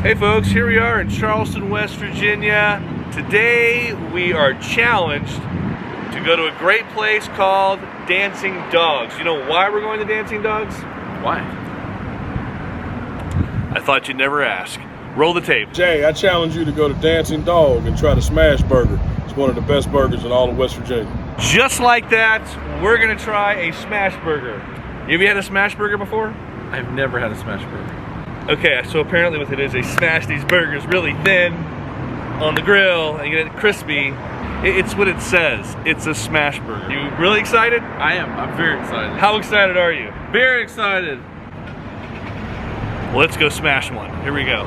Hey folks, here we are in Charleston, West Virginia. Today we are challenged to go to a great place called Dancing Dogs. You know why we're going to Dancing Dogs? Why? I thought you'd never ask. Roll the tape. Jay, I challenge you to go to Dancing Dog and try the Smashburger. It's one of the best burgers in all of West Virginia. Just like that, we're gonna try a Smashburger. Have you had a Smashburger before? I've never had a Smashburger. Okay, so apparently what it is, they smash these burgers really thin on the grill and get it crispy. It's what it says. It's a Smashburger. You really excited? I am. I'm very excited. How excited are you? Very excited. Well, let's go smash one. Here we go.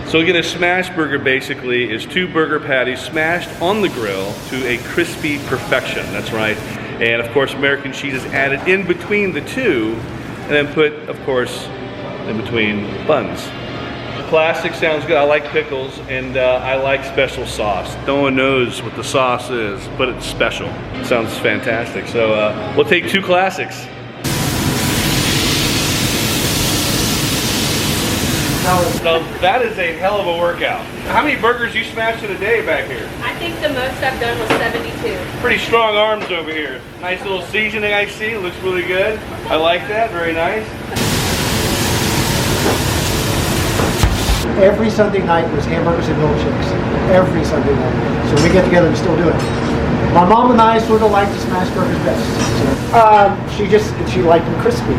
So again, a Smashburger basically is two burger patties smashed on the grill to a crispy perfection. That's right. And of course, American cheese is added in between the two, and then put, of course, in between buns. Classic sounds good. I like pickles, and I like special sauce. No one knows what the sauce is, but it's special. It sounds fantastic. So we'll take two classics. Now that is a hell of a workout. How many burgers you smashed in a day back here? I think the most I've done was 72. Pretty strong arms over here. Nice little seasoning I see. It looks really good. I like that. Very nice. Every Sunday night was hamburgers and milkshakes. Every Sunday night. So we get together and still do it. My mom and I sort of like the Smashburgers best. So, she liked them crispy.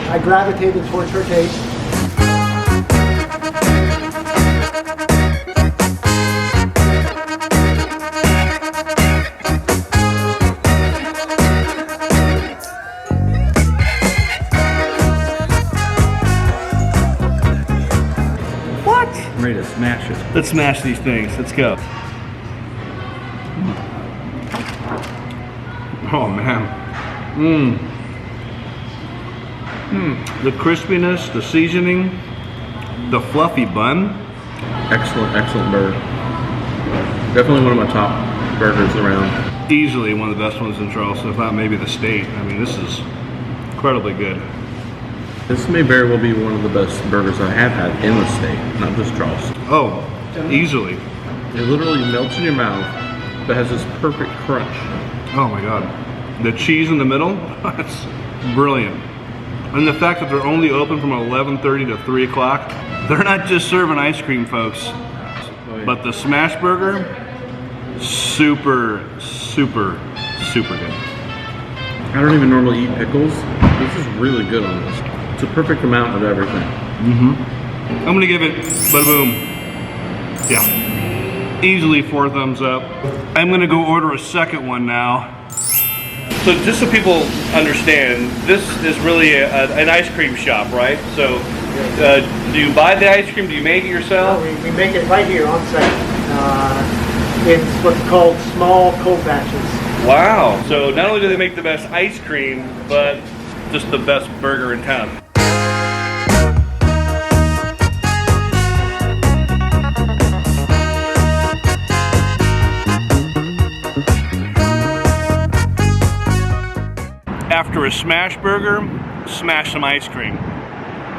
I gravitated towards her taste. I'm ready to smash it. Let's smash these things. Let's go. Oh man. The crispiness, the seasoning, the fluffy bun. Excellent, excellent burger. Definitely one of my top burgers around. Easily one of the best ones in Charleston, if not maybe the state. I mean, this is incredibly good. This may very well be one of the best burgers I have had in the state, not just Charleston. Oh, easily. It literally melts in your mouth, but has this perfect crunch. Oh my God. The cheese in the middle, that's brilliant. And the fact that they're only open from 11:30 to 3 o'clock, they're not just serving ice cream, folks. But the Smashburger, super, super, super good. I don't even normally eat pickles. This is really good on this. It's a perfect amount of everything. I'm gonna give it, bada boom. Yeah, easily 4 thumbs up. I'm gonna go order a second one now. So just so people understand, this is really an ice cream shop, right? So do you buy the ice cream? Do you make it yourself? No, we make it right here on site. It's what's called small cold batches. Wow. So not only do they make the best ice cream, but just the best burger in town. After a Smashburger, smash some ice cream.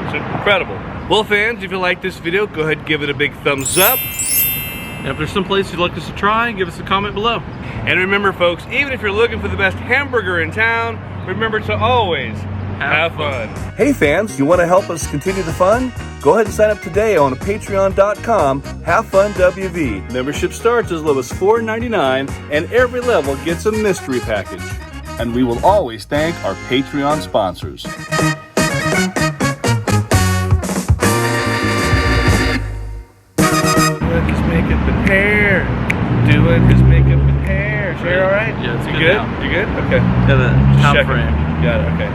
It's incredible. Well, fans, if you like this video, go ahead and give it a big thumbs up. And if there's some place you'd like us to try, give us a comment below. And remember, folks, even if you're looking for the best hamburger in town, remember to always have fun. Hey fans, you want to help us continue the fun? Go ahead and sign up today on patreon.com/HaveFunWV. Membership starts as low as $4.99 and every level gets a mystery package. And we will always thank our Patreon sponsors. Just makeup and hair. Doing his makeup and hair. Is your hair all right? Yeah, it's you good good? now. You good? Okay. Yeah, the top Check it. frame. Got it, okay.